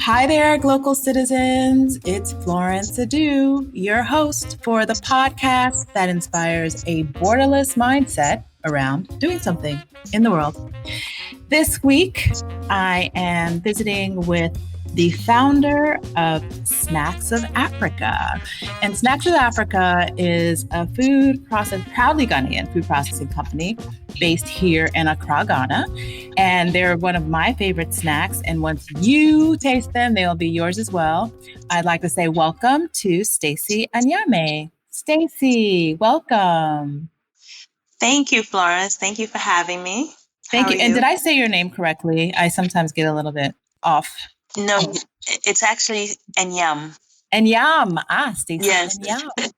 Hi there, Glocal Citizens. It's Florence Adu, your host for the podcast that inspires a borderless mindset around doing something in the world. This week, I am visiting with the founder of Snacks of Africa. And Snacks of Africa is a proudly Ghanaian food processing company based here in Accra, Ghana. And they're one of my favorite snacks. And once you taste them, they'll be yours as well. I'd like to say welcome to Stacey Enyame. Stacey, welcome. Thank you, Florence. Thank you for having me. Thank you. And did I say your name correctly? I sometimes get a little bit off. No, it's actually Enyame. Enyame. Stacey Yes. Enyame.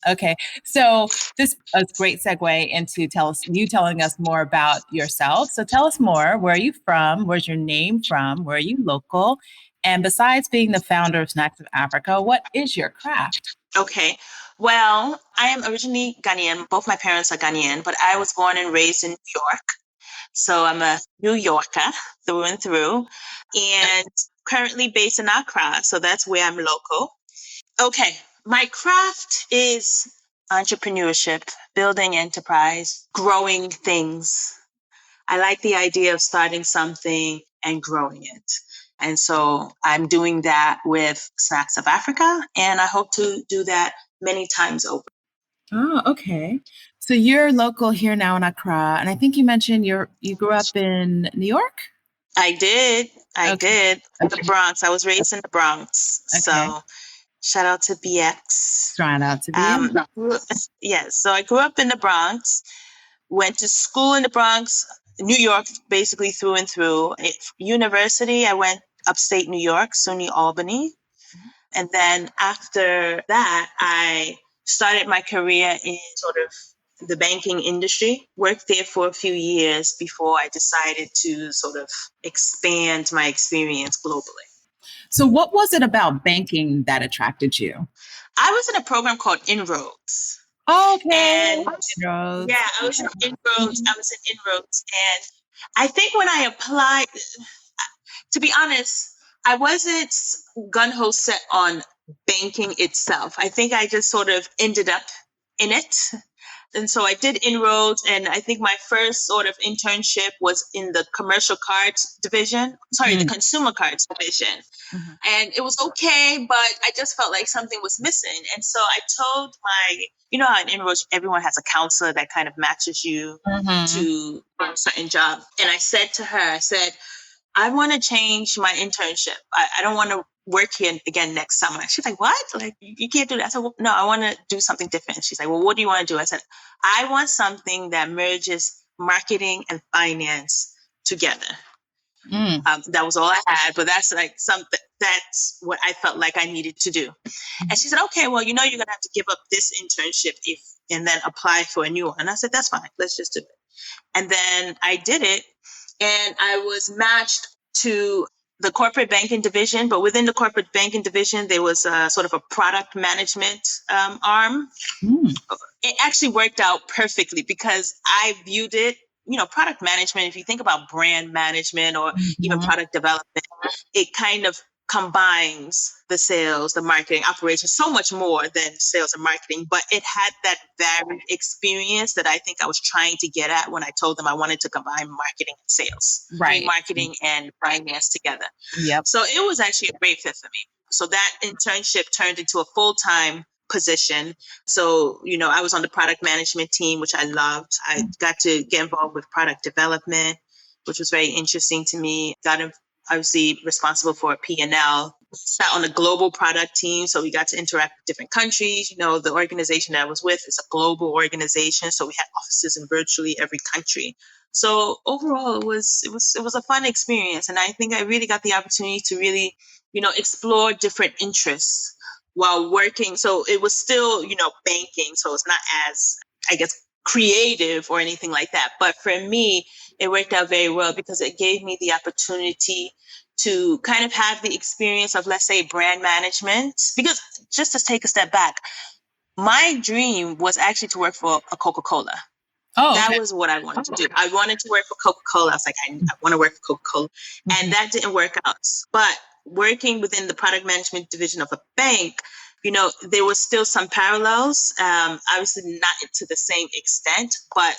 Okay. So this is a great segue into telling us more about yourself. So tell us more. Where are you from? Where's your name from? Where are you local? And besides being the founder of Snacks of Africa, what is your craft? Okay. Well, I am originally Ghanaian. Both my parents are Ghanaian, but I was born and raised in New York. So I'm a New Yorker through and through, and currently based in Accra. So that's where I'm local. Okay. My craft is entrepreneurship, building enterprise, growing things. I like the idea of starting something and growing it. And so I'm doing that with Snacks of Africa, and I hope to do that many times over. Oh, okay. So you're local here now in Accra, and I think you mentioned you grew up in New York? I did. The Bronx. I was raised in the Bronx. Okay. So shout out to BX. Shout out to BX. Yes. So I grew up in the Bronx, went to school in the Bronx, New York, basically through and through. University, I went upstate New York, SUNY Albany. And then after that, I started my career in sort of the banking industry, worked there for a few years before I decided to sort of expand my experience globally. So what was it about banking that attracted you? I was in a program called Inroads. Okay. And Inroads. Yeah, I was in Inroads. And I think when I applied, to be honest, I wasn't gung-ho set on banking itself. I think I just sort of ended up in it. And so I did Inroads, and I think my first sort of internship was in the commercial cards division. The consumer cards division. Mm-hmm. And it was okay, but I just felt like something was missing. And so I told how in Inroads, everyone has a counselor that kind of matches you to a certain job. And I said to her, I want to change my internship. I don't want to work here again next summer. She's like, what? Like, you can't do that. I said, well, no, I want to do something different. She's like, well, what do you want to do? I said, I want something that merges marketing and finance together. That was all I had, but that's that's what I felt like I needed to do. And she said, okay, well, you're going to have to give up this internship and then apply for a new one. And I said, that's fine. Let's just do it. And then I did it. And I was matched to the corporate banking division, but within the corporate banking division, there was a sort of a product management arm. It actually worked out perfectly because I viewed it, product management, if you think about brand management or even product development, it kind of combines the sales, the marketing, operations, so much more than sales and marketing, but it had that varied experience that I think I was trying to get at when I told them I wanted to combine marketing and sales, right? Marketing and finance together. Yep. So it was actually a great fit for me. So that internship turned into a full-time position. So, I was on the product management team, which I loved. I got to get involved with product development, which was very interesting to me. Obviously responsible for P&L, sat on a global product team. So we got to interact with different countries. The organization that I was with is a global organization. So we had offices in virtually every country. So overall, it was a fun experience. And I think I really got the opportunity to really, explore different interests while working. So it was still, banking. So it's not as, I guess, creative or anything like that. But for me, it worked out very well because it gave me the opportunity to kind of have the experience of, let's say, brand management. Because just to take a step back, my dream was actually to work for a Coca-Cola. Oh, That okay. was what I wanted to do. I wanted to work for Coca-Cola. I was like, I want to work for Coca-Cola. And that didn't work out. But working within the product management division of a bank, there was still some parallels. Obviously not to the same extent, but,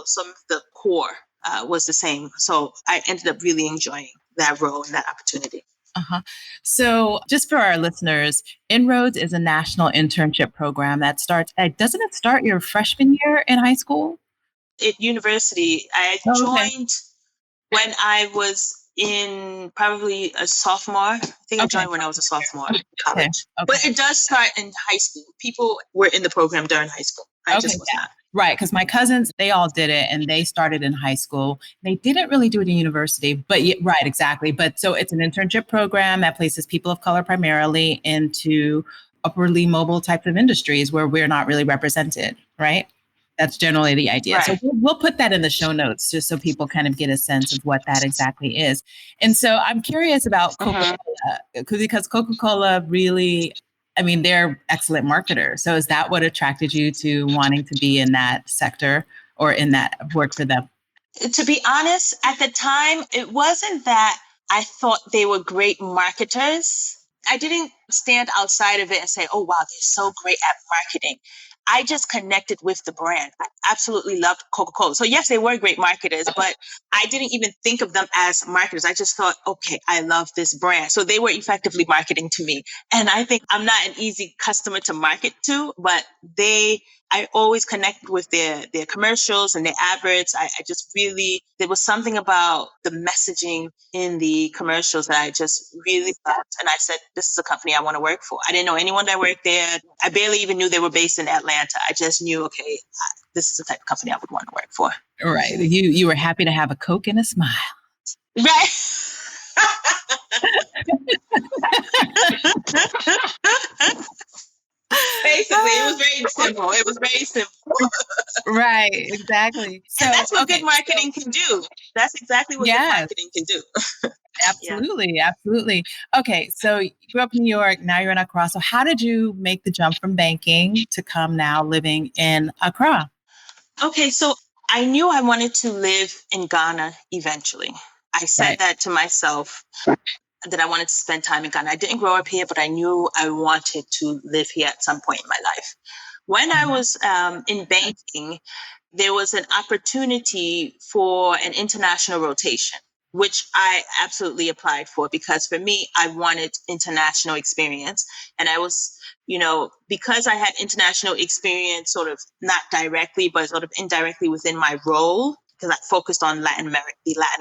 some of the core was the same. So I ended up really enjoying that role and that opportunity. Uh-huh. So just for our listeners, Inroads is a national internship program that starts, doesn't it start your freshman year in high school? At university, I joined when I was in probably a sophomore. I think I joined when I was a sophomore in college. Okay. But it does start in high school. People were in the program during high school. I just was not. Right, because my cousins, they all did it and they started in high school. They didn't really do it in university, but right, exactly. But so it's an internship program that places people of color primarily into upwardly mobile types of industries where we're not really represented, right? That's generally the idea. Right. So we'll put that in the show notes just so people kind of get a sense of what that exactly is. And so I'm curious about Coca-Cola, because Coca-Cola really, I mean, they're excellent marketers. So is that what attracted you to wanting to be in that sector or in that work for them? To be honest, at the time, it wasn't that I thought they were great marketers. I didn't stand outside of it and say, oh, wow, they're so great at marketing. I just connected with the brand. I absolutely loved Coca-Cola. So yes, they were great marketers, but I didn't even think of them as marketers. I just thought, okay, I love this brand. So they were effectively marketing to me. And I think I'm not an easy customer to market to, but I always connected with their commercials and their adverts. I just really, there was something about the messaging in the commercials that I just really loved. And I said, this is a company I want to work for. I didn't know anyone that worked there. I barely even knew they were based in Atlanta. I just knew, okay, this is the type of company I would want to work for. Right. You were happy to have a Coke and a smile. Right. Basically, it was very simple. It was very simple. Right, exactly. So, and that's what good marketing can do. That's exactly what good marketing can do. Absolutely, absolutely. Okay, so you grew up in New York, now you're in Accra. So how did you make the jump from banking to come now living in Accra? Okay, so I knew I wanted to live in Ghana eventually. I said that to myself, that I wanted to spend time in Ghana. I didn't grow up here, but I knew I wanted to live here at some point in my life. When I was in banking, there was an opportunity for an international rotation, which I absolutely applied for because for me, I wanted international experience. And I was, because I had international experience, sort of not directly, but sort of indirectly within my role, because I focused on the Latin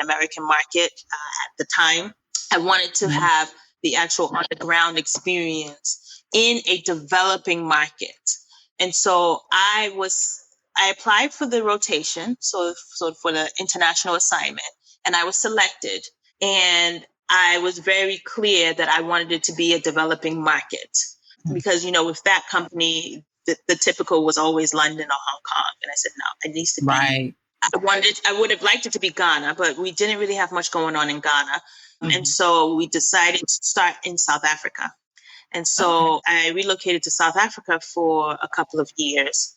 American market at the time. I wanted to have the actual on the ground experience in a developing market. And so I applied for the rotation, so for the international assignment, and I was selected. And I was very clear that I wanted it to be a developing market because, with that company, the typical was always London or Hong Kong. And I said, no, it needs to be. Right. I would have liked it to be Ghana, but we didn't really have much going on in Ghana. And so we decided to start in South Africa. And so I relocated to South Africa for a couple of years.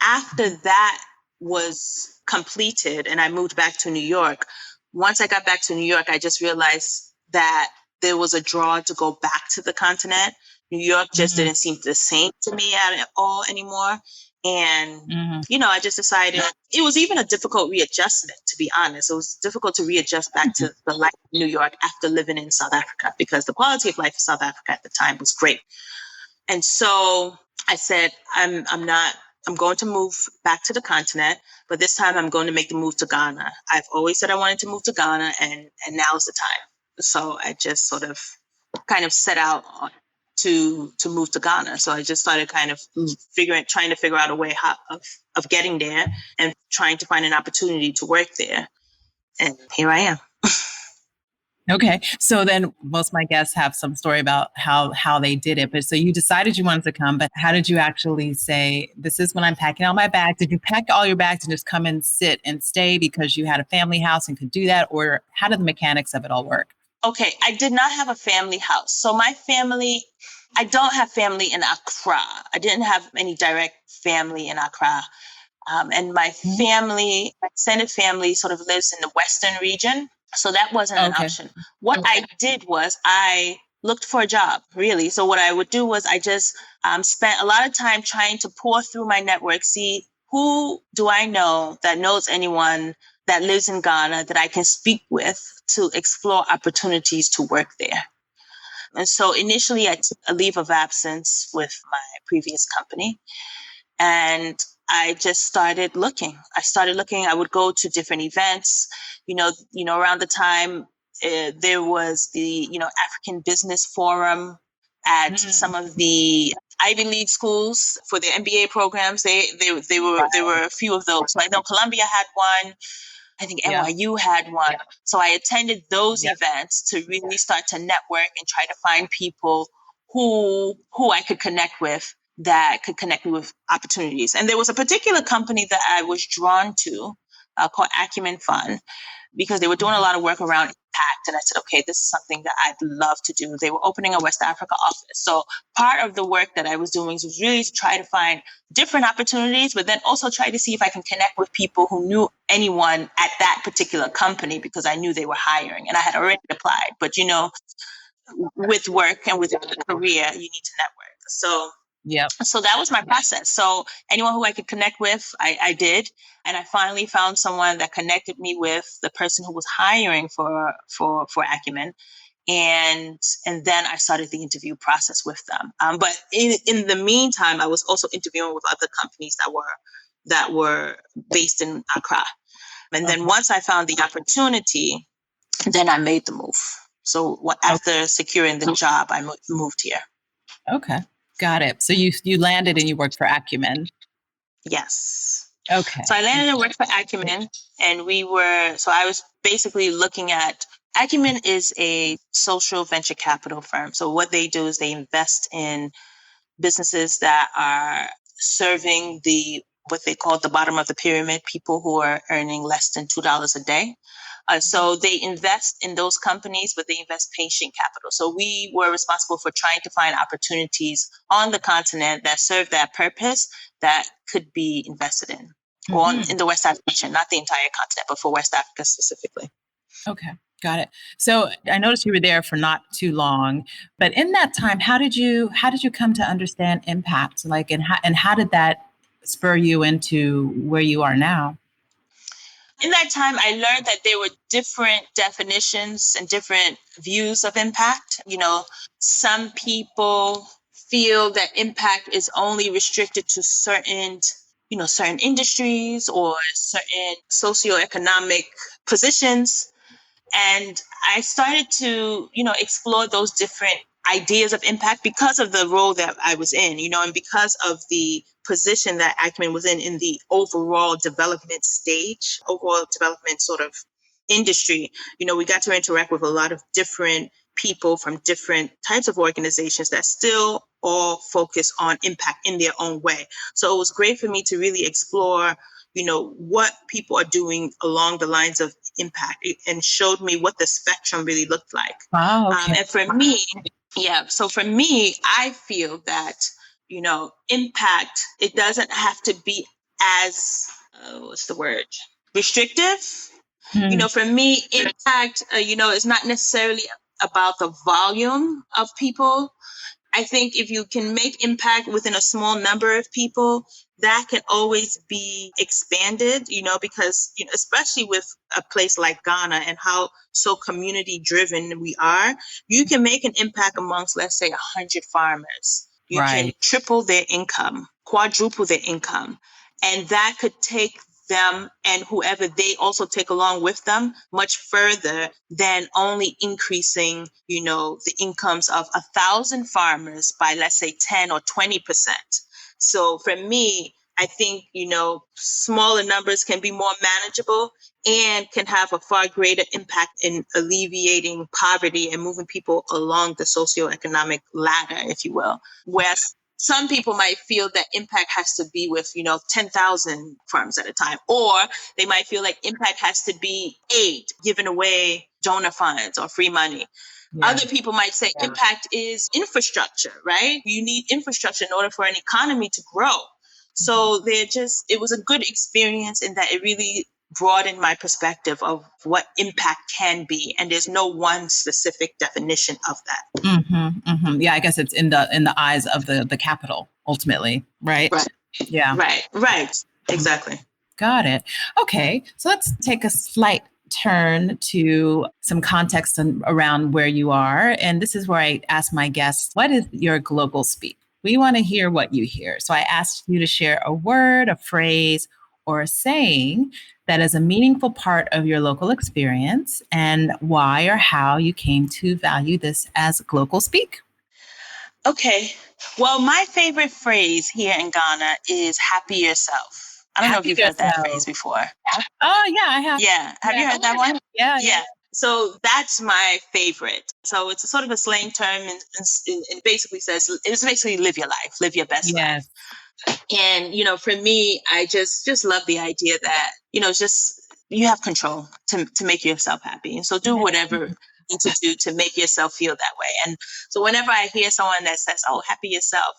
After that was completed and I moved back to New York, once I got back to New York, I just realized that there was a draw to go back to the continent. New York just didn't seem the same to me at all anymore. And, I just decided it was even a difficult readjustment, to be honest. It was difficult to readjust back to the life of New York after living in South Africa because the quality of life in South Africa at the time was great. And so I said, I'm going to move back to the continent, but this time I'm going to make the move to Ghana. I've always said I wanted to move to Ghana and now's the time. So I just sort of kind of set out to move to Ghana. So I just started kind of trying to figure out a way of getting there and trying to find an opportunity to work there. And here I am. Okay. So then most of my guests have some story about how they did it. But so you decided you wanted to come, but how did you actually say, this is when I'm packing all my bags? Did you pack all your bags and just come and sit and stay because you had a family house and could do that? Or how did the mechanics of it all work? Okay. I did not have a family house. So I don't have family in Accra. I didn't have any direct family in Accra. And my family, my extended family sort of lives in the Western region. So that wasn't an option. What I did was I looked for a job, really. So what I would do was I just spent a lot of time trying to pour through my network, see who do I know that knows anyone that lives in Ghana that I can speak with to explore opportunities to work there. And so initially I took a leave of absence with my previous company, and I just started looking. I would go to different events, around the time there was the, African Business Forum at some of the Ivy League schools for their MBA programs. There were a few of those. So I know Columbia had one. I think NYU had one. So I attended those events to really start to network and try to find people who I could connect with, that could connect me with opportunities. And there was a particular company that I was drawn to called Acumen Fund, because they were doing a lot of work around impact. And I said, okay, this is something that I'd love to do. They were opening a West Africa office. So part of the work that I was doing was really to try to find different opportunities, but then also try to see if I can connect with people who knew anyone at that particular company, because I knew they were hiring and I had already applied. But, with work and with a career, you need to network. So that was my process. So anyone who I could connect with, I did. And I finally found someone that connected me with the person who was hiring for Acumen. And then I started the interview process with them. But in the meantime, I was also interviewing with other companies that were based in Accra. And then once I found the opportunity, then I made the move. So after securing the job, I moved here. Okay. Got it. So you landed and you worked for Acumen. Yes. Okay. So I landed and worked for Acumen, and I was basically looking at, Acumen is a social venture capital firm. So what they do is they invest in businesses that are serving what they call the bottom of the pyramid, people who are earning less than $2 a day. So they invest in those companies, but they invest patient capital. So we were responsible for trying to find opportunities on the continent that serve that purpose, that could be invested in, or in the West Africa region, not the entire continent, but for West Africa specifically. Okay, got it. So I noticed you were there for not too long, but in that time, how did you come to understand impact? And how did that spur you into where you are now? In that time, I learned that there were different definitions and different views of impact. Some people feel that impact is only restricted to certain industries or certain socioeconomic positions. And I started to, explore those different ideas of impact because of the role that I was in, and because of the position that Acumen was in the overall development sort of industry. We got to interact with a lot of different people from different types of organizations that still all focus on impact in their own way. So it was great for me to really explore what people are doing along the lines of impact, and showed me what the spectrum really looked like. Wow. Okay. And for me, so for me, I feel that, impact, it doesn't have to be as, restrictive. For me, impact, is not necessarily about the volume of people. I think if you can make impact within a small number of people, that can always be expanded, because, especially with a place like Ghana and how so community driven we are, you can make an impact amongst, let's say, 100 farmers. You can triple their income, quadruple their income, and that could take them and whoever they also take along with them much further than only increasing, the incomes of 1,000 farmers by, let's say, 10 or 20%. So for me, I think, smaller numbers can be more manageable and can have a far greater impact in alleviating poverty and moving people along the socioeconomic ladder, if you will. Whereas some people might feel that impact has to be with, 10,000 farms at a time, or they might feel like impact has to be aid, giving away donor funds or free money. Yeah. Other people might say impact is infrastructure, right? You need infrastructure in order for an economy to grow. So it was a good experience in that it really broadened my perspective of what impact can be. And there's no one specific definition of that. Yeah, I guess it's in the eyes of the capital ultimately, right? Right. Yeah. Right. Exactly. Got it. Okay, so let's take a slight turn to some context around where you are. And this is where I ask my guests, what is your global speak? We want to hear what you hear. So I asked you to share a word, a phrase, or a saying that is a meaningful part of your local experience and why or how you came to value this as global speak. Okay. Well, my favorite phrase here in Ghana is happy yourself. I don't know if you've heard that phrase before. Oh, yeah, I have. Yeah. Have you heard that one? Yeah. So that's my favorite. So it's a sort of a slang term, and it basically says, it's basically live your life, live your best life. And, for me, I just love the idea that, just you have control to make yourself happy. And so do whatever you need to do to make yourself feel that way. And so whenever I hear someone that says, oh, happy yourself,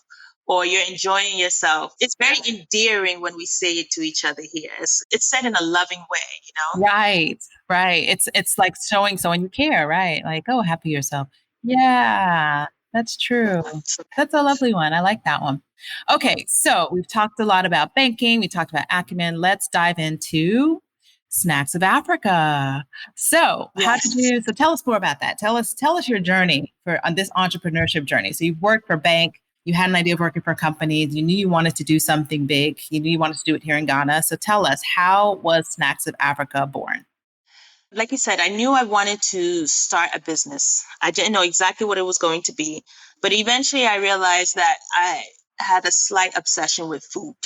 or you're enjoying yourself, it's very endearing when we say it to each other here. It's said in a loving way, Right. It's like showing someone you care, right? Like, oh, happy yourself. Yeah, that's true. That's a lovely one. I like that one. Okay, so we've talked a lot about banking. We talked about acumen. Let's dive into Snacks of Africa. So so tell us more about that. Tell us your journey on this entrepreneurship journey. So you've worked for bank. You had an idea of working for companies. You knew you wanted to do something big. You knew you wanted to do it here in Ghana. So tell us, how was Snacks of Africa born? Like you said, I knew I wanted to start a business. I didn't know exactly what it was going to be, but eventually I realized that I had a slight obsession with food.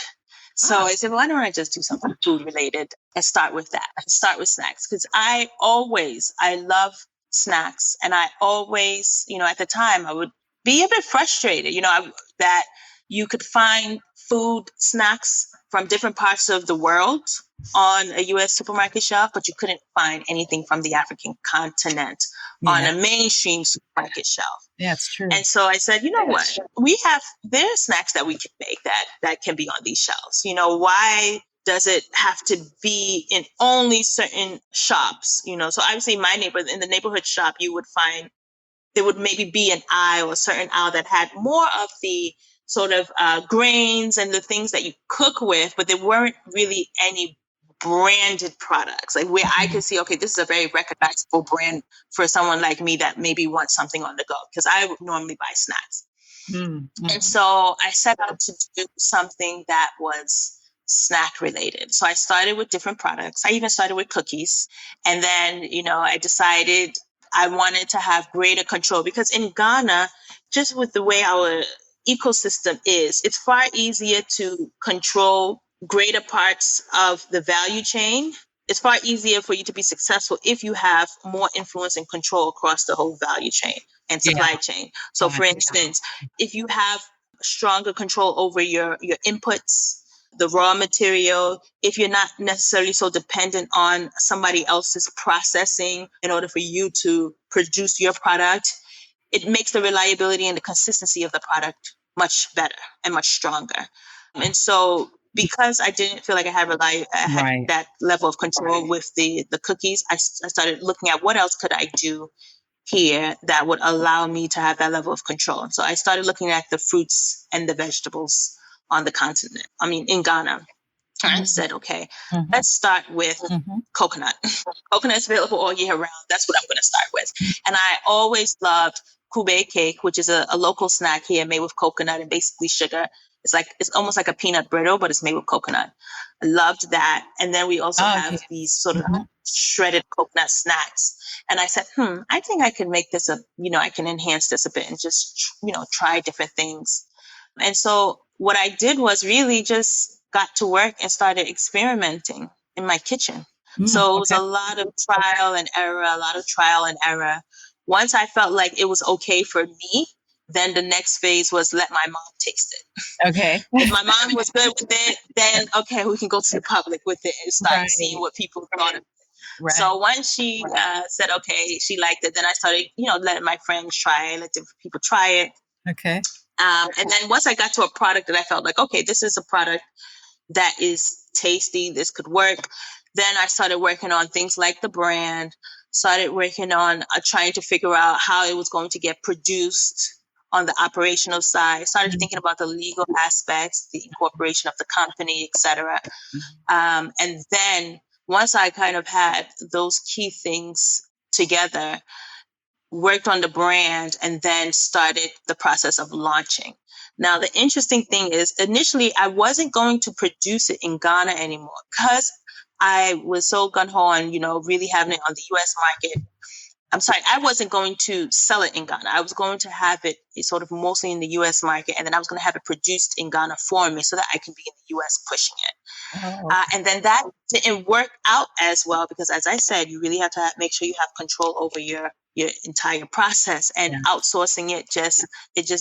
So I said, why don't I just do something food related and start with that? Start with snacks. Because I love snacks. And I always, at the time I would be a bit frustrated, that you could find food snacks from different parts of the world on a U.S. supermarket shelf, but you couldn't find anything from the African continent on a mainstream supermarket shelf. Yeah, it's true. And so I said, what? There are snacks that we can make that can be on these shelves. Why does it have to be in only certain shops? So obviously in the neighborhood shop, there would maybe be an aisle, a certain aisle that had more of the sort of grains and the things that you cook with, but there weren't really any branded products, like where I could see, okay, this is a very recognizable brand for someone like me that maybe wants something on the go, because I would normally buy snacks. And so I set out to do something that was snack related. So I started with different products. I even started with cookies. And then, I decided I wanted to have greater control, because in Ghana, just with the way our ecosystem is, it's far easier to control greater parts of the value chain. It's far easier for you to be successful if you have more influence and control across the whole value chain and supply chain. So for instance, if you have stronger control over your inputs, the raw material, if you're not necessarily so dependent on somebody else's processing in order for you to produce your product, it makes the reliability and the consistency of the product much better and much stronger. And so because I didn't feel like I had that level of control with the cookies, I started looking at what else could I do here that would allow me to have that level of control. So I started looking at the fruits and the vegetables on the continent, in Ghana. And I said, okay, let's start with coconut. Coconut is available all year round. That's what I'm going to start with. And I always loved kube cake, which is a local snack here made with coconut and basically sugar. It's almost like a peanut brittle, but it's made with coconut. I loved that. And then we also have these sort of shredded coconut snacks. And I said, I think I can make this I can enhance this a bit and just, try different things. And so what I did was really just got to work and started experimenting in my kitchen. So it was a lot of trial and error. Once I felt like it was okay for me, then the next phase was let my mom taste it. Okay. If my mom was good with it, then okay, we can go to the public with it and start seeing what people thought of it. So once she said, okay, she liked it, then I started, letting my friends try it, let different people try it. Okay. And then once I got to a product that I felt like, okay, this is a product that is tasty, this could work. Then I started working on things like the brand, started working on trying to figure out how it was going to get produced on the operational side, started thinking about the legal aspects, the incorporation of the company, etc. And then once I kind of had those key things together, worked on the brand, and then started the process of launching. Now, the interesting thing is initially I wasn't going to produce it in Ghana anymore because I was so gung-ho on, really having it on the US market. I'm sorry, I wasn't going to sell it in Ghana. I was going to have it sort of mostly in the US market, and then I was going to have it produced in Ghana for me so that I can be in the US pushing it. And then that didn't work out as well because, as I said, you really have to make sure you have control over your entire process, and outsourcing it just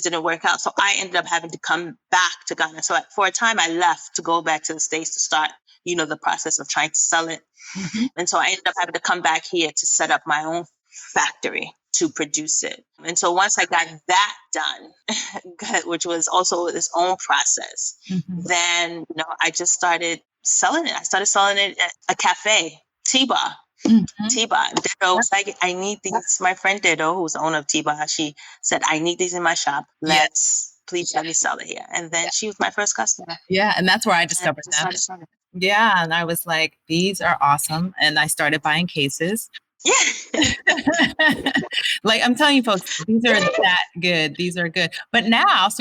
didn't work out. So I ended up having to come back to Ghana. So for a time I left to go back to the States to start, the process of trying to sell it. And so I ended up having to come back here to set up my own factory to produce it. And so once I got that done, which was also its own process, then, I just started selling it. I started selling it at a cafe, T-Bar. T-Bar. Dido was like, I need these. My friend Dido, who's the owner of T-Bar, she said, I need these in my shop. Please let me sell it here. And then she was my first customer. Yeah. And that's where I discovered them. Yeah. And I was like, these are awesome. And I started buying cases. Yeah. Like I'm telling you folks, these are that good. These are good. But now, what's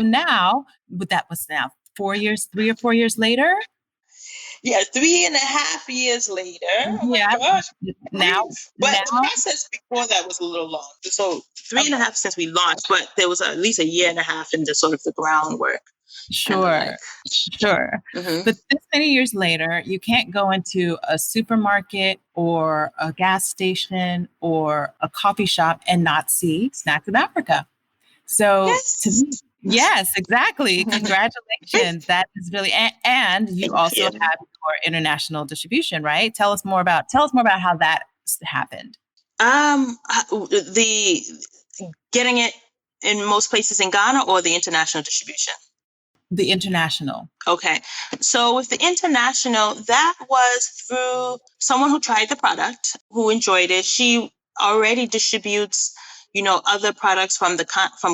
now 3 or 4 years later? Yeah, 3.5 years later. Oh my gosh. But the process before that was a little long. So 3.5 since we launched, but there was at least 1.5 years into sort of the groundwork. Sure. But this many years later, you can't go into a supermarket or a gas station or a coffee shop and not see Snacks of Africa. So yes, exactly. Congratulations. That is really, and you also have your international distribution, right? Tell us more about how that happened. The getting it in most places in Ghana or the international distribution? The international. Okay. So with the international, that was through someone who tried the product, who enjoyed it. She already distributes, other products from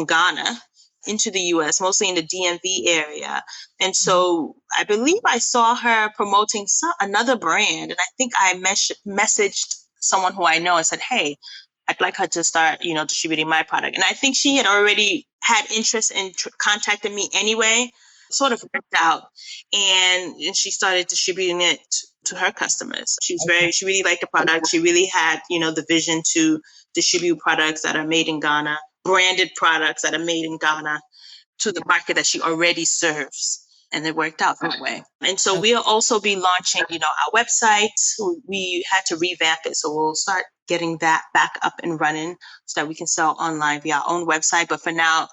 Ghana into the US, mostly in the DMV area. And so I believe I saw her promoting another brand. And I think I messaged someone who I know and said, hey, I'd like her to start, distributing my product. And I think she had already had interest in contacting me anyway, sort of worked out. And she started distributing it to her customers. She really liked the product. She really had, the vision to distribute products that are made in Ghana, branded products that are made in Ghana to the market that she already serves. And it worked out that way. And so we'll also be launching, our website. We had to revamp it. So we'll start getting that back up and running so that we can sell online via our own website. But for now,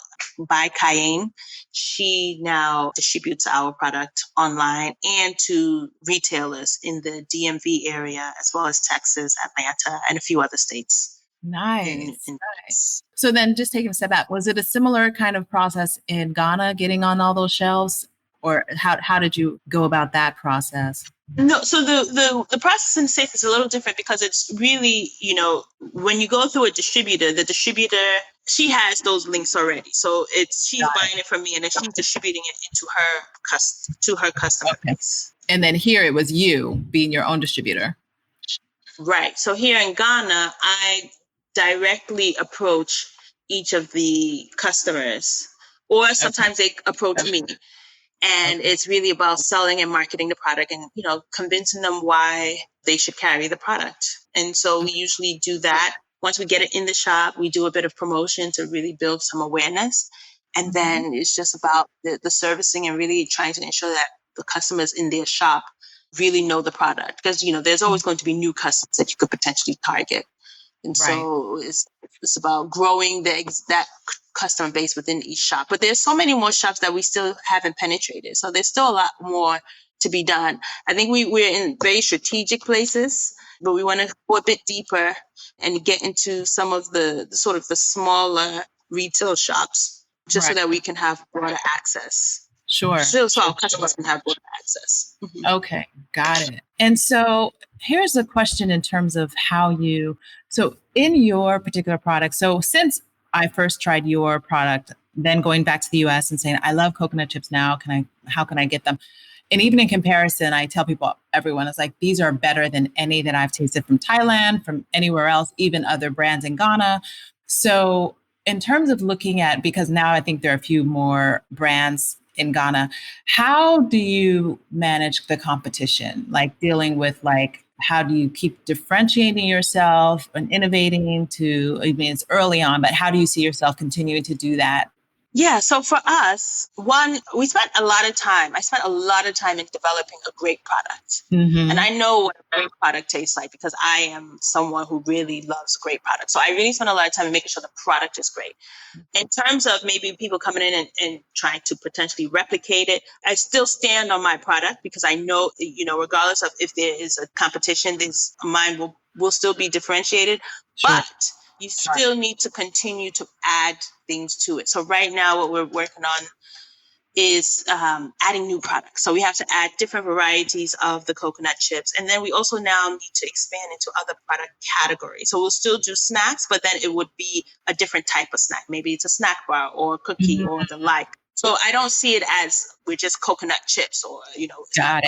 by Cayenne, she now distributes our product online and to retailers in the DMV area, as well as Texas, Atlanta, and a few other states. Nice. So then just taking a step back, was it a similar kind of process in Ghana, getting on all those shelves? Or how did you go about that process? No, so the process in the States is a little different because it's really, when you go through a distributor, the distributor, she has those links already. So she's buying it from me and then she's distributing it into her customer base. And then here it was you being your own distributor. Right. So here in Ghana, I directly approach each of the customers, or sometimes they approach me. And it's really about selling and marketing the product and, convincing them why they should carry the product. And so we usually do that. Once we get it in the shop, we do a bit of promotion to really build some awareness. And then it's just about the servicing and really trying to ensure that the customers in their shop really know the product. Because, there's always going to be new customers that you could potentially target. And so it's about growing that customer base within each shop. But there's so many more shops that we still haven't penetrated. So there's still a lot more to be done. I think we're in very strategic places, but we want to go a bit deeper and get into some of the sort of the smaller retail shops just so that we can have broader access. Sure. So our customers can have broader access. Mm-hmm. Okay, got it. And so here's a question in terms of so in your particular product, so since I first tried your product, then going back to the US and saying, I love coconut chips now, how can I get them? And even in comparison, I tell everyone is like, these are better than any that I've tasted from Thailand, from anywhere else, even other brands in Ghana. So in terms of looking at, because now I think there are a few more brands in Ghana, how do you manage the competition? Like dealing with how do you keep differentiating yourself and innovating it's early on, but how do you see yourself continuing to do that? Yeah. So for us, I spent a lot of time in developing a great product. Mm-hmm. And I know what a great product tastes like because I am someone who really loves great products. So I really spent a lot of time in making sure the product is great. In terms of maybe people coming in and trying to potentially replicate it, I still stand on my product because I know, regardless of if there is a competition, mine will still be differentiated. Sure. But you still need to continue to add things to it. So right now, what we're working on is adding new products. So we have to add different varieties of the coconut chips. And then we also now need to expand into other product categories. So we'll still do snacks, but then it would be a different type of snack. Maybe it's a snack bar or a cookie mm-hmm. or the like. So I don't see it as we're just coconut chips or,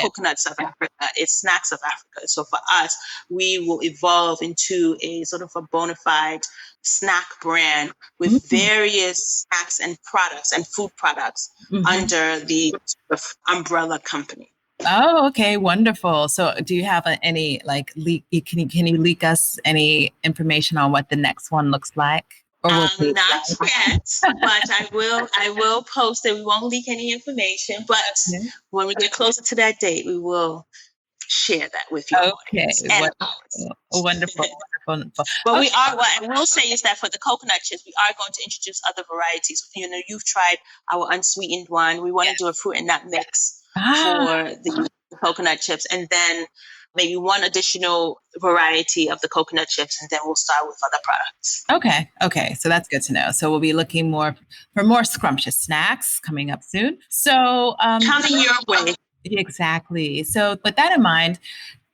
coconuts of Africa. It's snacks of Africa. So for us, we will evolve into a sort of a bona fide snack brand with mm-hmm. various snacks and products and food products mm-hmm. under the umbrella company. Oh, okay. Wonderful. So do you have any leak? Can you leak us any information on what the next one looks like? Not yet, but I will post it. We won't leak any information, but mm-hmm. when we get closer to that date, we will share that with you. Okay. Wonderful. But what I will say is that for the coconut chips, we are going to introduce other varieties. You've tried our unsweetened one. We want to do a fruit and nut mix for the coconut chips, and then maybe one additional variety of the coconut chips, and then we'll start with other products. Okay. So that's good to know. So we'll be looking for more scrumptious snacks coming up soon. So coming your way. Exactly. So with that in mind,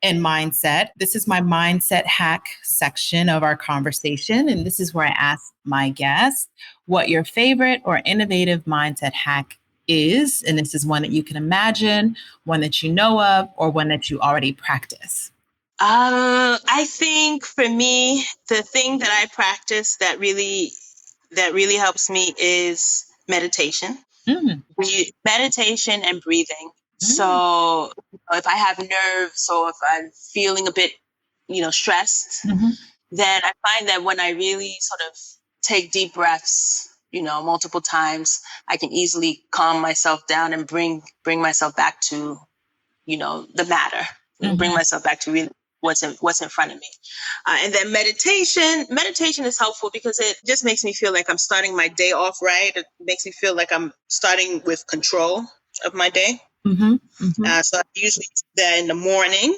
and mindset, this is my mindset hack section of our conversation. And this is where I ask my guests what your favorite or innovative mindset hack is. And this is one that you can imagine, one that you know of, or one that you already practice. I think for me, the thing that I practice that really helps me is meditation. Meditation and breathing. So if I have nerves or if I'm feeling a bit, stressed, then I find that when I really sort of take deep breaths, multiple times, I can easily calm myself down and bring myself back to, the matter, bring myself back to really what's in front of me. And then meditation is helpful because it just makes me feel like I'm starting my day off right. It makes me feel like I'm starting with control of my day. So I usually do that in the morning,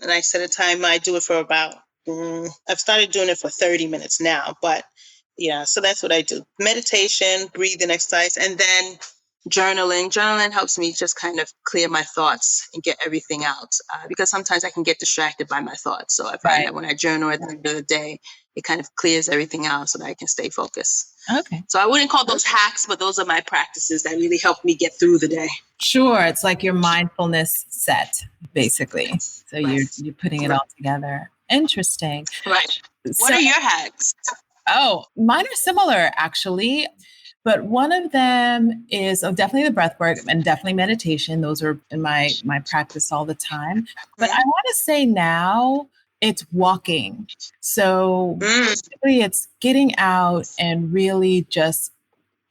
and I set a time. I do it for about, I've started doing it for 30 minutes now, but yeah, so that's what I do. Meditation, breathing exercise, and then journaling. Journaling helps me just kind of clear my thoughts and get everything out because sometimes I can get distracted by my thoughts. So I find that when I journal at the end of the day, it kind of clears everything out so that I can stay focused. Okay. So I wouldn't call those hacks, but those are my practices that really help me get through the day. Sure. It's like your mindfulness set, basically. So you're putting it all together. Interesting. Right. What are your hacks? Oh, mine are similar, actually. But one of them is definitely the breath work and definitely meditation. Those are in my practice all the time. But I want to say now it's walking. So basically it's getting out and really just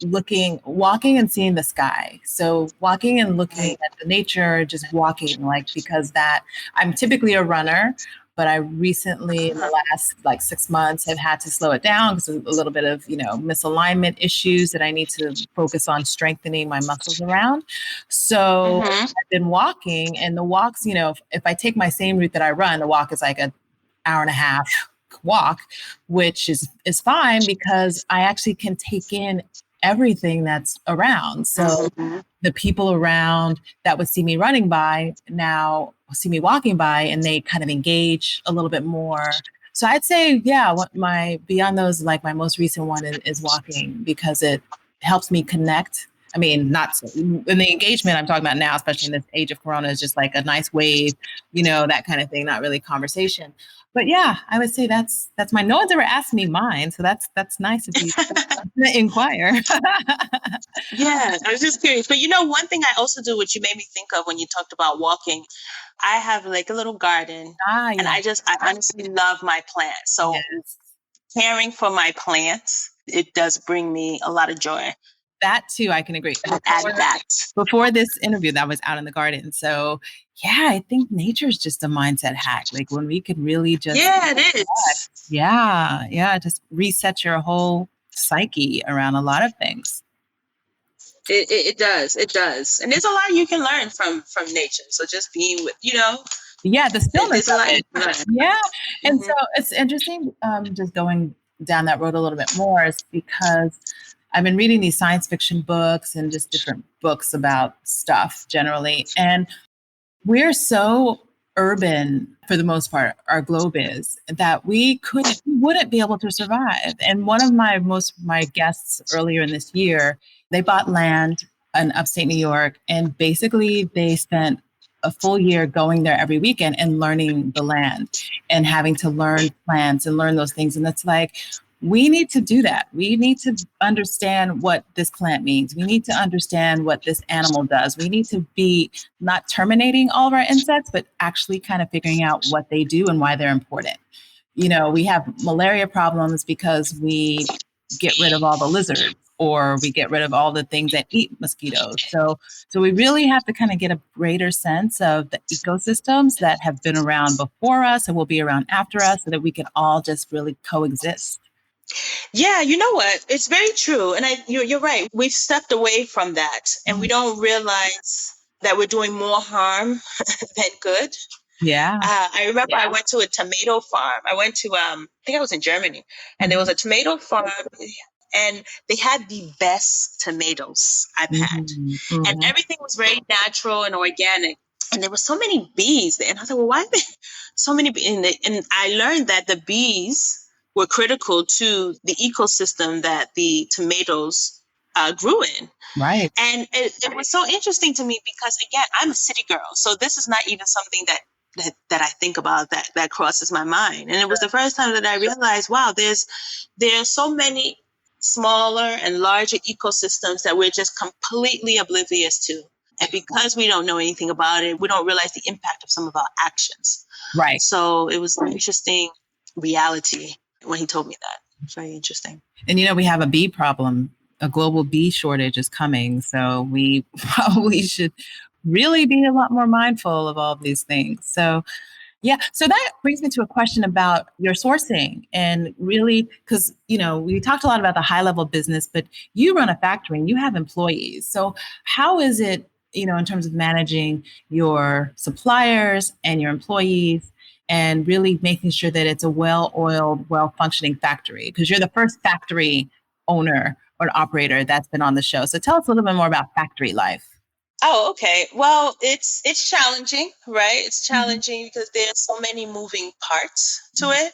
walking and seeing the sky. So walking and looking at the nature, just walking, because I'm typically a runner. But I recently, in the last 6 months, have had to slow it down because of a little bit of, misalignment issues that I need to focus on strengthening my muscles around. So I've been walking, and the walks, if I take my same route that I run, the walk is like an hour and a half walk, which is fine because I actually can take in everything that's around. So the people around that would see me running by now see me walking by, and they kind of engage a little bit more. So I'd say, yeah, what my beyond those, like my most recent one is walking, because it helps me connect. I mean, not so, in the engagement I'm talking about now, especially in this age of Corona, is just like a nice wave, that kind of thing, not really conversation. But yeah, I would say that's mine. No one's ever asked me mine, so that's nice of you to inquire. Yeah, I was just curious. But one thing I also do, which you made me think of when you talked about walking, I have like a little garden, and Yeah. I honestly love my plants. So Yes. caring for my plants, it does bring me a lot of joy. That too, I can agree. Add that. Before this interview, that was out in the garden. So yeah, I think nature's just a mindset hack. Like when we could really just it is. just reset your whole psyche around a lot of things. It does. It does. And there's a lot you can learn from nature. So just being with, Yeah, the stillness. there's a lot you can learn. Yeah. And so it's interesting, just going down that road a little bit more, is because I've been reading these science fiction books and just different books about stuff generally. And we're so urban for the most part, our globe is, that we wouldn't be able to survive. And one of my guests earlier in this year, they bought land in upstate New York, and basically they spent a full year going there every weekend and learning the land and having to learn plants and learn those things. And it's like, we need to do that. We need to understand what this plant means. We need to understand what this animal does. We need to be not terminating all of our insects, but actually kind of figuring out what they do and why they're important. We have malaria problems because we get rid of all the lizards, or we get rid of all the things that eat mosquitoes. So we really have to kind of get a greater sense of the ecosystems that have been around before us and will be around after us, so that we can all just really coexist. Yeah, you know what? It's very true. And you're right. We've stepped away from that, and we don't realize that we're doing more harm than good. Yeah. I remember I went to a tomato farm. I went to, I think I was in Germany, and there was a tomato farm, and they had the best tomatoes I've had. And everything was very natural and organic. And there were so many bees. And I was like, well, why are there so many bees? And I learned that the bees were critical to the ecosystem that the tomatoes grew in. Right. And it was so interesting to me because, again, I'm a city girl. So this is not even something that I think about, that crosses my mind. And it was the first time that I realized, wow, there's so many smaller and larger ecosystems that we're just completely oblivious to. And because we don't know anything about it, we don't realize the impact of some of our actions. Right. So it was an interesting reality when he told me that. It's very interesting. And we have a bee problem. A global bee shortage is coming. So we probably should really be a lot more mindful of all of these things. So yeah. So that brings me to a question about your sourcing, and really, because, we talked a lot about the high level business, but you run a factory and you have employees. So how is it, in terms of managing your suppliers and your employees, and really making sure that it's a well-oiled, well-functioning factory? Because you're the first factory owner or operator that's been on the show. So tell us a little bit more about factory life. Oh, okay. Well, it's challenging, right? It's challenging because there's so many moving parts to it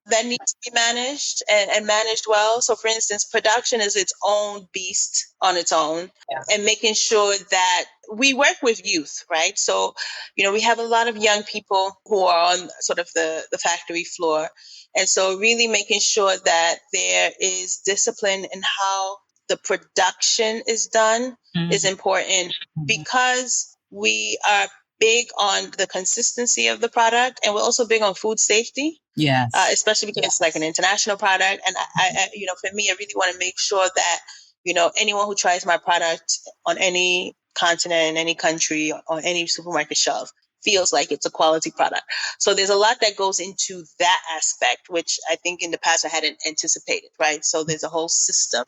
that need to be managed and managed well. So, for instance, production is its own beast on its own, and making sure that we work with youth, right? So, we have a lot of young people who are on sort of the factory floor. And so really making sure that there is discipline in how the production is done is important, because we are big on the consistency of the product, and we're also big on food safety. Yes. Especially because it's like an international product. And I for me, I really want to make sure that, anyone who tries my product on any continent, in any country, on any supermarket shelf, feels like it's a quality product. So there's a lot that goes into that aspect, which I think in the past I hadn't anticipated, right? So there's a whole system,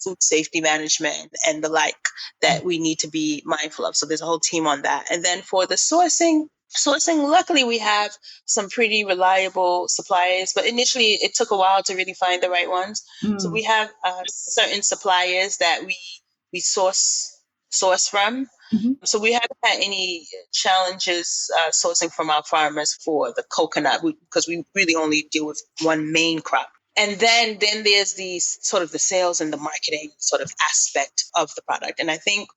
food safety management and the like, that we need to be mindful of. So there's a whole team on that. And then for the sourcing, sourcing, luckily we have some pretty reliable suppliers, but initially it took a while to really find the right ones. So we have certain suppliers that we source from. Mm-hmm. So we haven't had any challenges sourcing from our farmers for the coconut because we really only deal with one main crop. And then there's the sort of the sales and the marketing sort of aspect of the product. And I think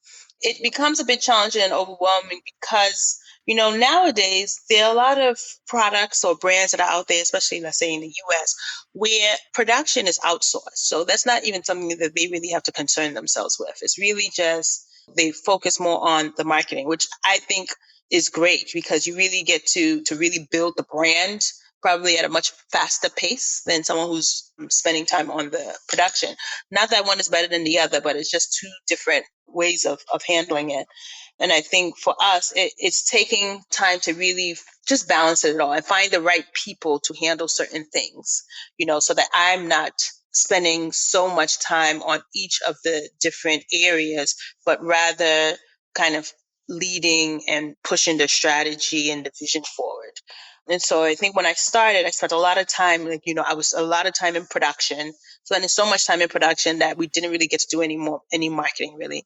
it becomes a bit challenging and overwhelming because, nowadays there are a lot of products or brands that are out there, especially let's say in the US, where production is outsourced. So that's not even something that they really have to concern themselves with. It's really just they focus more on the marketing, which I think is great because you really get to really build the brand probably at a much faster pace than someone who's spending time on the production. Not that one is better than the other, but it's just two different ways of handling it. And I think for us, it's taking time to really just balance it all and find the right people to handle certain things, so that I'm not spending so much time on each of the different areas, but rather kind of leading and pushing the strategy and the vision forward. And so I think when I started, I spent a lot of time, I was a lot of time in production, spending so much time in production that we didn't really get to do any marketing really.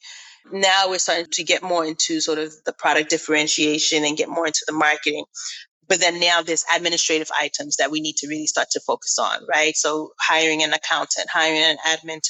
Now we're starting to get more into sort of the product differentiation and get more into the marketing. But then now there's administrative items that we need to really start to focus on, right? So hiring an accountant, hiring an admin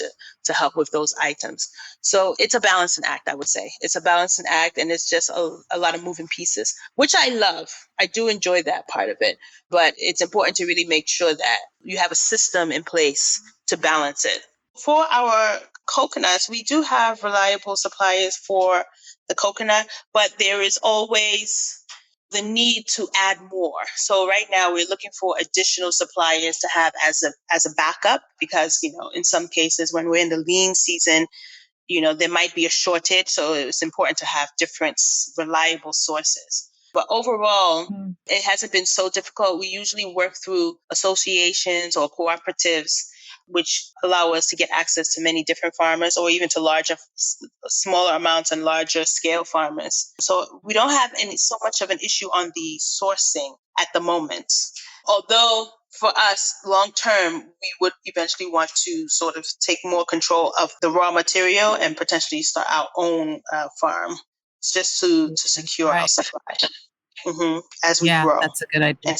to help with those items. So it's a balancing act, I would say. It's a balancing act, and it's just a lot of moving pieces, which I love. I do enjoy that part of it. But it's important to really make sure that you have a system in place to balance it. For our coconuts, we do have reliable suppliers for the coconut, but there is always the need to add more. So right now we're looking for additional suppliers to have as a backup because, in some cases when we're in the lean season, there might be a shortage. So it's important to have different reliable sources. But overall, it hasn't been so difficult. We usually work through associations or cooperatives, which allow us to get access to many different farmers or even to smaller amounts and larger scale farmers. So we don't have so much of an issue on the sourcing at the moment. Although for us, long term, we would eventually want to sort of take more control of the raw material and potentially start our own farm just to secure our supply as we grow. That's a good idea.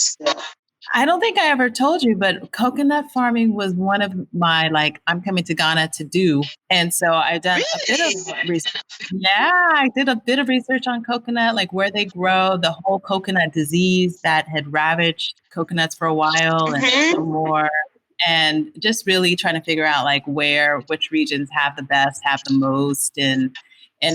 I don't think I ever told you, but coconut farming was one of my, I'm coming to Ghana to do. And so I've done a bit of research. Yeah, I did a bit of research on coconut, like where they grow, the whole coconut disease that had ravaged coconuts for a while and no more. And just really trying to figure out which regions have the best, have the most, and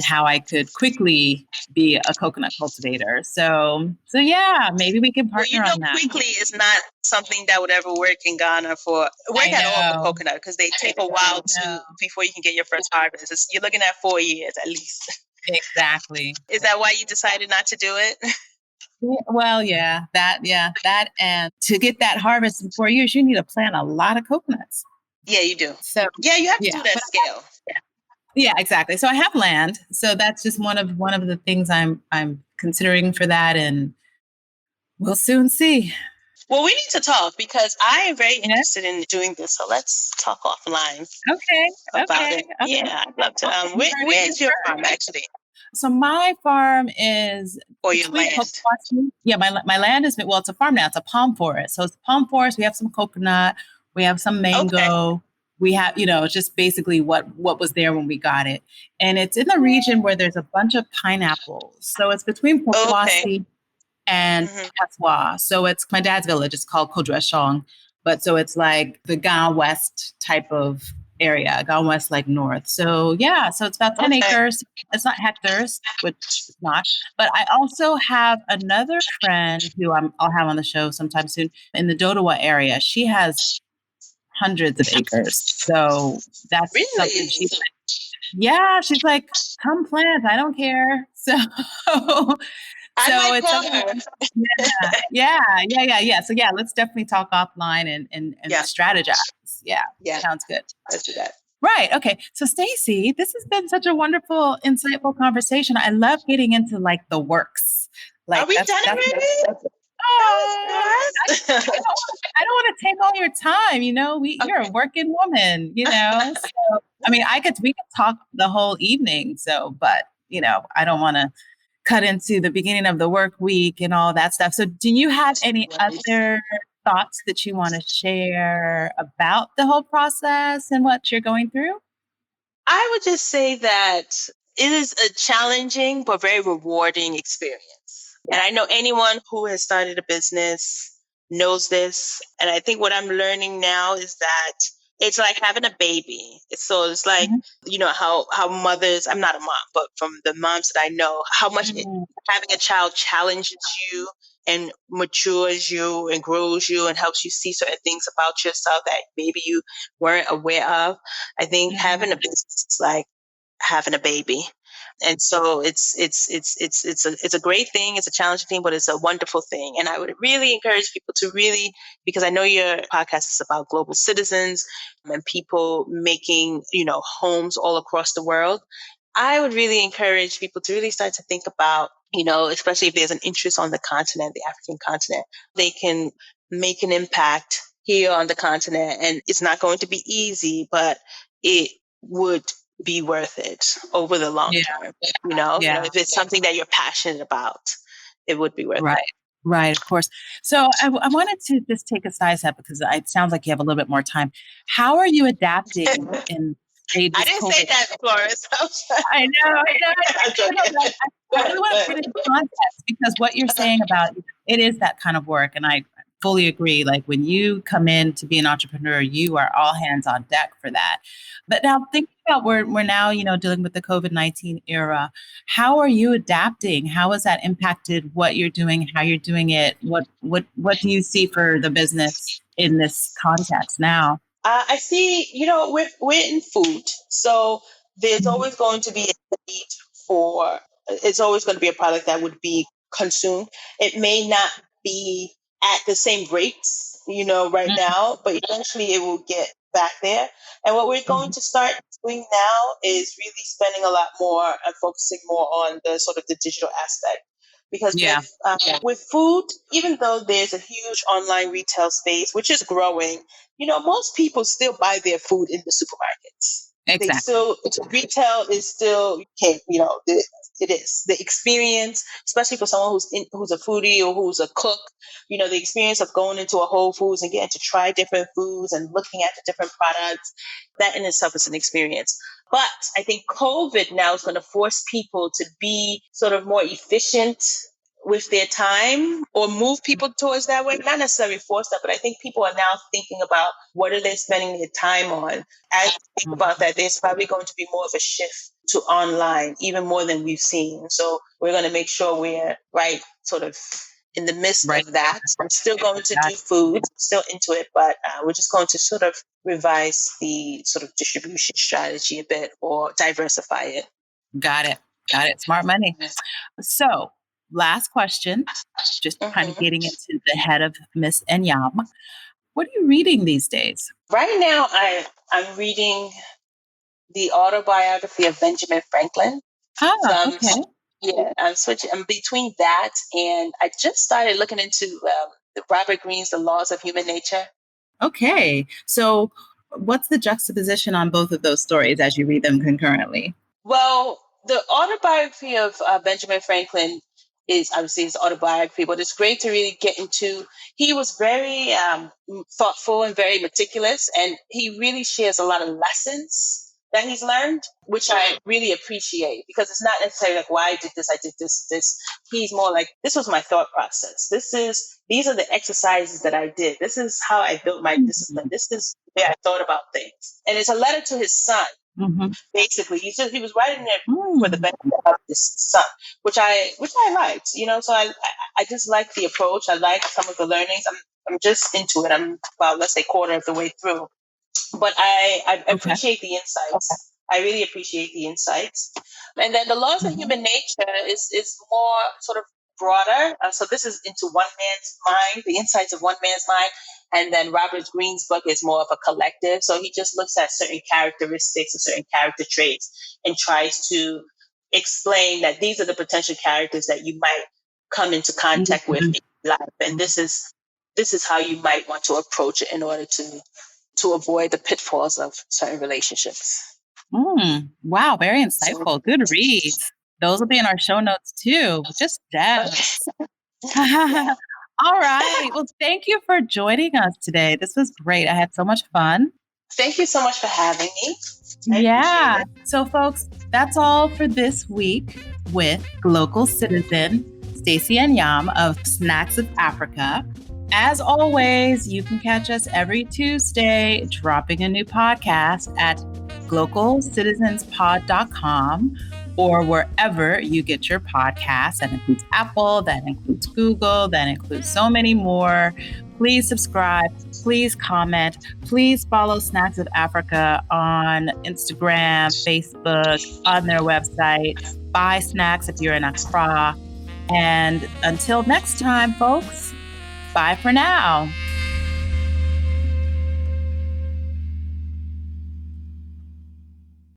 how I could quickly be a coconut cultivator. So yeah, maybe we can partner on that. Quickly is not something that would ever work in Ghana at all for coconut because they take a while before you can get your first harvest. You're looking at 4 years at least. Exactly. Is that why you decided not to do it? Well, that and to get that harvest in 4 years, you need to plant a lot of coconuts. Yeah, you do. So you have to do that scale. Yeah, exactly. So I have land. So that's just one of the things I'm considering for that, and we'll soon see. Well, we need to talk because I am very interested in doing this. So let's talk offline. About it. Okay. Yeah, I'd love to. Where is your farm actually? So my farm is your land. Yeah, my land is it's a farm now. It's a palm forest. So it's a palm forest. We have some coconut. We have some mango. Okay. We have, just basically what was there when we got it. And it's in the region where there's a bunch of pineapples. So it's between Pokwasi and Patois. So it's my dad's village. It's called Kodreshong. But so it's like the Ghana West type of area, Ghana West, north. So yeah, so it's about 10 acres. It's not hectares, which is not. But I also have another friend who I'll have on the show sometime soon in the Dodowa area. She has hundreds of acres. So that's something she's she's like, come plant. I don't care. So it's yeah. So yeah, let's definitely talk offline and strategize. Yeah. Sounds good. Let's do that. Right. Okay. So Stacey, this has been such a wonderful, insightful conversation. I love getting into the works, Are Like we that's done that's already? That was oh, fast. I don't want to take all your time. You're a Okay. working woman. So I mean, we could talk the whole evening. So, but I don't want to cut into the beginning of the work week and all that stuff. So, do you have any other thoughts that you want to share about the whole process and what you're going through? I would just say that it is a challenging but very rewarding experience. And I know anyone who has started a business knows this. And I think what I'm learning now is that it's like having a baby. It's like, Mhm. how mothers, I'm not a mom, but from the moms that I know, how much Mhm. having a child challenges you and matures you and grows you and helps you see certain things about yourself that maybe you weren't aware of. I think having a business is like having a baby. And so it's a great thing. It's a challenging thing, but it's a wonderful thing. And I would really encourage people to really, because I know your podcast is about global citizens and people making, homes all across the world. I would really encourage people to really start to think about, especially if there's an interest on the continent, the African continent, they can make an impact here on the continent. And it's not going to be easy, but it would be worth it over the long Yeah, term. If it's something that you're passionate about, it would be worth right. it. Right, of course. So I wanted to just take a side step because it sounds like you have a little bit more time. How are you adapting in I this didn't say COVID? that, Flores. I know, but I really want to put it in context because what you're saying about it is that kind of work, and I fully agree. Like when you come in to be an entrepreneur, you are all hands on deck for that. But now think about we're now dealing with the COVID-19 era. How are you adapting? How has that impacted what you're doing? How you're doing it? What do you see for the business in this context now? I see, we're in food. So there's Mhm. always going to be a need for, it's always going to be a product that would be consumed. It may not be at the same rates, right now, but eventually it will get back there. And what we're going Mhm. to start doing now is really spending a lot more and focusing more on the sort of the digital aspect. Because Yeah, with food, even though there's a huge online retail space, which is growing, most people still buy their food in the supermarkets. They exactly. still, retail is still, you can't, it is the experience, especially for someone who's a foodie or who's a cook. The experience of going into a Whole Foods and getting to try different foods and looking at the different products, that in itself is an experience. But I think COVID now is going to force people to be sort of more efficient with their time or move people towards that way. Not necessarily force that, but I think people are now thinking about what are they spending their time on. As you think about that, there's probably going to be more of a shift to online, even more than we've seen. So we're going to make sure we're right sort of in the midst Right. of that. I'm still going to Got do food, still into it, but we're just going to sort of revise the sort of distribution strategy a bit or diversify it. got it. Got it. Smart money. So, last question, just kind of Mhm. getting into the head of Miss Enyam. What are you reading these days? Right now, I'm reading the autobiography of Benjamin Franklin. So Ah, okay. yeah, I'm switching. I'm between that and I just started looking into Robert Greene's The Laws of Human Nature. Okay. So, what's the juxtaposition on both of those stories as you read them concurrently? Well, the autobiography of Benjamin Franklin is obviously his autobiography, but it's great to really get into. He was very thoughtful and very meticulous, and he really shares a lot of lessons that he's learned, which I really appreciate because it's not necessarily like, why I did this, I did this, this. He's more like, this was my thought process. These are the exercises that I did. This is how I built my discipline. This is the way I thought about things. And it's a letter to his son Mm-hmm. basically. He was writing it for the Mm, benefit of his son, which I liked. So I just like the approach. I like some of the learnings. I'm just into it. I'm about, let's say, quarter of the way through, but I okay. appreciate the insights. I really appreciate the insights. And then the laws of Mhm. human nature is more sort of broader. So this is into one man's mind, the insights of one man's mind. And then Robert Greene's book is more of a collective. So he just looks at certain characteristics and certain character traits and tries to explain that these are the potential characters that you might come into contact with in life. And this is how you might want to approach it in order to avoid the pitfalls of certain relationships. Wow, very insightful. Good reads. Those will be in our show notes too. Just gems. Yeah. All right. Well, thank you for joining us today. This was great. I had so much fun. Thank you so much for having me. Yeah. So, folks, that's all for this week with Glocal Citizen Stacey Enyame of Snacks of Africa. As always, you can catch us every Tuesday dropping a new podcast at glocalcitizenspod.com or wherever you get your podcasts. That includes Apple, that includes Google, that includes so many more. Please subscribe. Please comment. Please follow Snacks of Africa on Instagram, Facebook, on their website. Buy snacks if you're in Accra. And until next time, folks, bye for now.